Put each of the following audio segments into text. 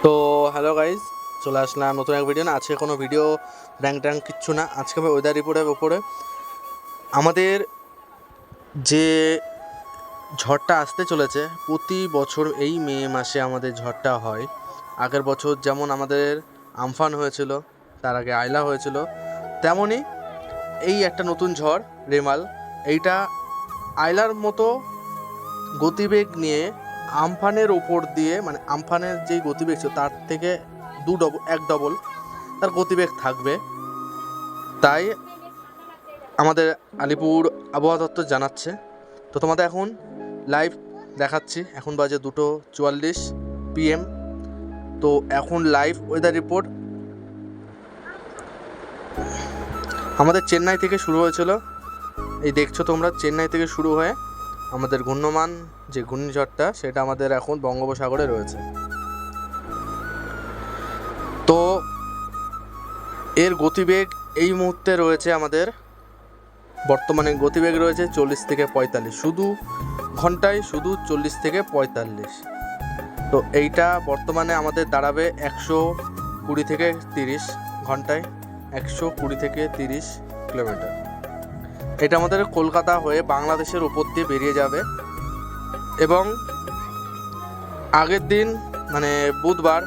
তো hello guys, চলে আসলাম নতুন এক ভিডিও। না, আজকে কোনো ভিডিও র্যাঙ্ক ট্যাঙ্ক কিচ্ছু না। আজকে আমি ওয়েদার রিপোর্টের ওপরে আমাদের যে ঝড়টা আসতে চলেছে, প্রতি বছর এই মে মাসে আমাদের ঝড়টা হয়। আগের বছর যেমন আমাদের আমফান হয়েছিল, তার আগে আয়লা হয়েছিল, তেমনই এই একটা নতুন ঝড় রেমাল। এইটা আয়লার মতো গতিবেগ নিয়ে আমফানের ওপর দিয়ে, মানে আমফানের যেই গতিবেগ ছিল তার থেকে এক ডবল তার গতিবেগ থাকবে। তাই আমাদের আলিপুর আবহাওয়া দপ্তর জানাচ্ছে। তো তোমাদের এখন লাইভ দেখাচ্ছি। এখন বাজে 2:44 PM। তো এখন লাইভ ওয়েদার রিপোর্ট আমাদের চেন্নাই থেকে শুরু হয়েছিল। এই দেখছো তোমরা, চেন্নাই থেকে শুরু হয়ে আমাদের ঘূর্ণমান যে ঘূর্ণিঝড়টা, সেটা আমাদের এখন বঙ্গোপসাগরে রয়েছে। তো এর গতিবেগ এই মুহূর্তে রয়েছে, আমাদের বর্তমানে গতিবেগ রয়েছে 40 থেকে 45, শুধু ঘন্টায় শুধু 40 থেকে 45। তো এইটা বর্তমানে আমাদের দাঁড়াবে 120 থেকে 30 ঘন্টায়, 120 থেকে 30 কিলোমিটার। এটা আমাদের কলকাতা হয়ে বাংলাদেশের উপর দিয়ে বেরিয়ে যাবে এবং আগের দিন মানে বুধবার,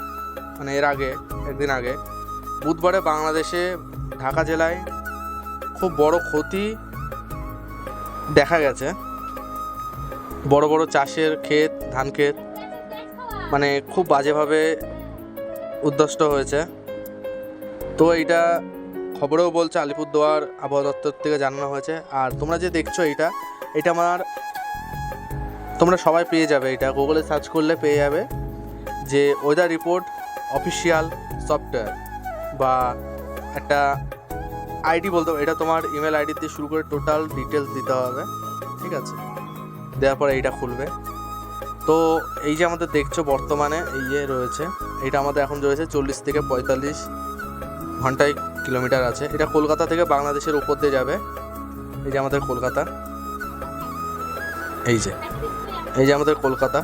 মানে এর আগে একদিন আগে বুধবারে বাংলাদেশে ঢাকা জেলায় খুব বড় ক্ষতি দেখা গেছে। বড় বড় চাষের ক্ষেত, ধান ক্ষেত মানে খুব বাজেভাবে উদ্ধ্বস্ত হয়েছে। তো এইটা খবরেও বলছে, আলিপুরদুয়ার আবহাওয়া দপ্তর থেকে জানানো হয়েছে। আর তোমরা যে দেখছো এটা তোমরা সবাই পেয়ে যাবে, এটা গুগলে সার্চ করলে পেয়ে যাবে যে ওয়েদার রিপোর্ট অফিসিয়াল সফটওয়্যার, বা একটা আইডি বলতে হবে। এটা তোমার ইমেল আইডি দিয়ে শুরু করে টোটাল ডিটেলস দিতে হবে, ঠিক আছে? দেওয়ার পরে এইটা খুলবে। তো এই যে আমাদের দেখছো বর্তমানে এই যে রয়েছে, এটা আমাদের এখন রয়েছে 40 থেকে 45 ঘন্টায় কিলোমিটার আছে। এটা কলকাতা থেকে বাংলাদেশের উপর দিয়ে যাবে। এই যে আমাদের কলকাতা, এই যে আমাদের কলকাতা।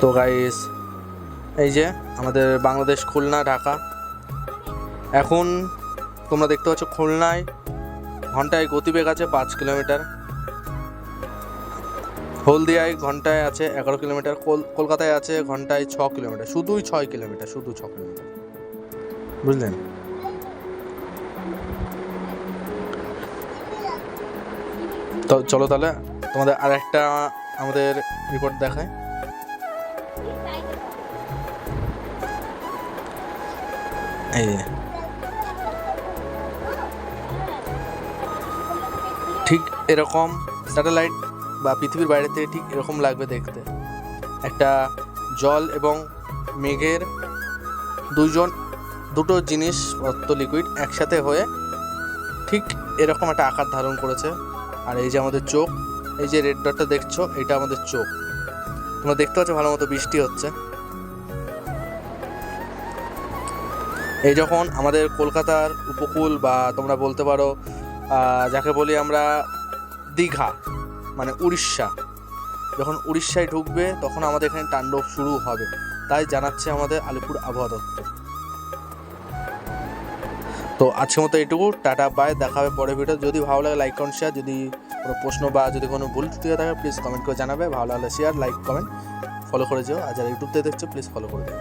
তো গাইস, এই যে আমাদের বাংলাদেশ, খুলনা, ঢাকা। এখন তোমরা দেখতে পাচ্ছ খুলনায় ঘন্টায় গতিবেগ আছে 5 কিলোমিটার, হলদিয়ায় ঘন্টায় আছে 11 কিলোমিটার, কলকাতায় আছে ঘন্টায় 6 কিলোমিটার, শুধু 6 কিলোমিটার, বুঝলেন? তো চলো তাহলে তোমাদের আর একটা আমাদের রিপোর্ট দেখায়। এই ঠিক এরকম স্যাটেলাইট বা পৃথিবীর বাইরে থেকে ঠিক এরকম লাগবে দেখতে। একটা জল এবং মেঘের দুটো জিনিস, লিকুইড একসাথে হয়ে ঠিক এরকম একটা আকার ধারণ করেছে। আর এই যে আমাদের চোখ, এই যে রেড ডটটা দেখছো, এটা আমাদের চোখ। তোমরা দেখতে পাচ্ছ ভালো মতো বৃষ্টি হচ্ছে। এই যখন আমাদের কলকাতার উপকূল, বা তোমরা বলতে পারো যাকে বলি আমরা দীঘা, মানে উড়িষ্যা, যখন উড়িষ্যায় ঢুকবে তখন আমাদের এখানে তাণ্ডব শুরু হবে, তাই জানাচ্ছে আমাদের আলিপুর আবহাওয়া দপ্তর। তো আজকের মতো এইটুকু, টাটা, বাই, দেখা হবে পরের ভিডিও। যদি ভালো লাগে লাইক কমেন্ট শেয়ার, যদি কোনো প্রশ্ন বা যদি কোনো ভুল ত্রুটি থাকে প্লিজ কমেন্ট করে জানাবে। ভালো লাগলে শেয়ার, লাইক, কমেন্ট, ফলো করে যেও। আর যারা ইউটিউব থেকে দেখছো প্লিজ ফলো করে দেবে।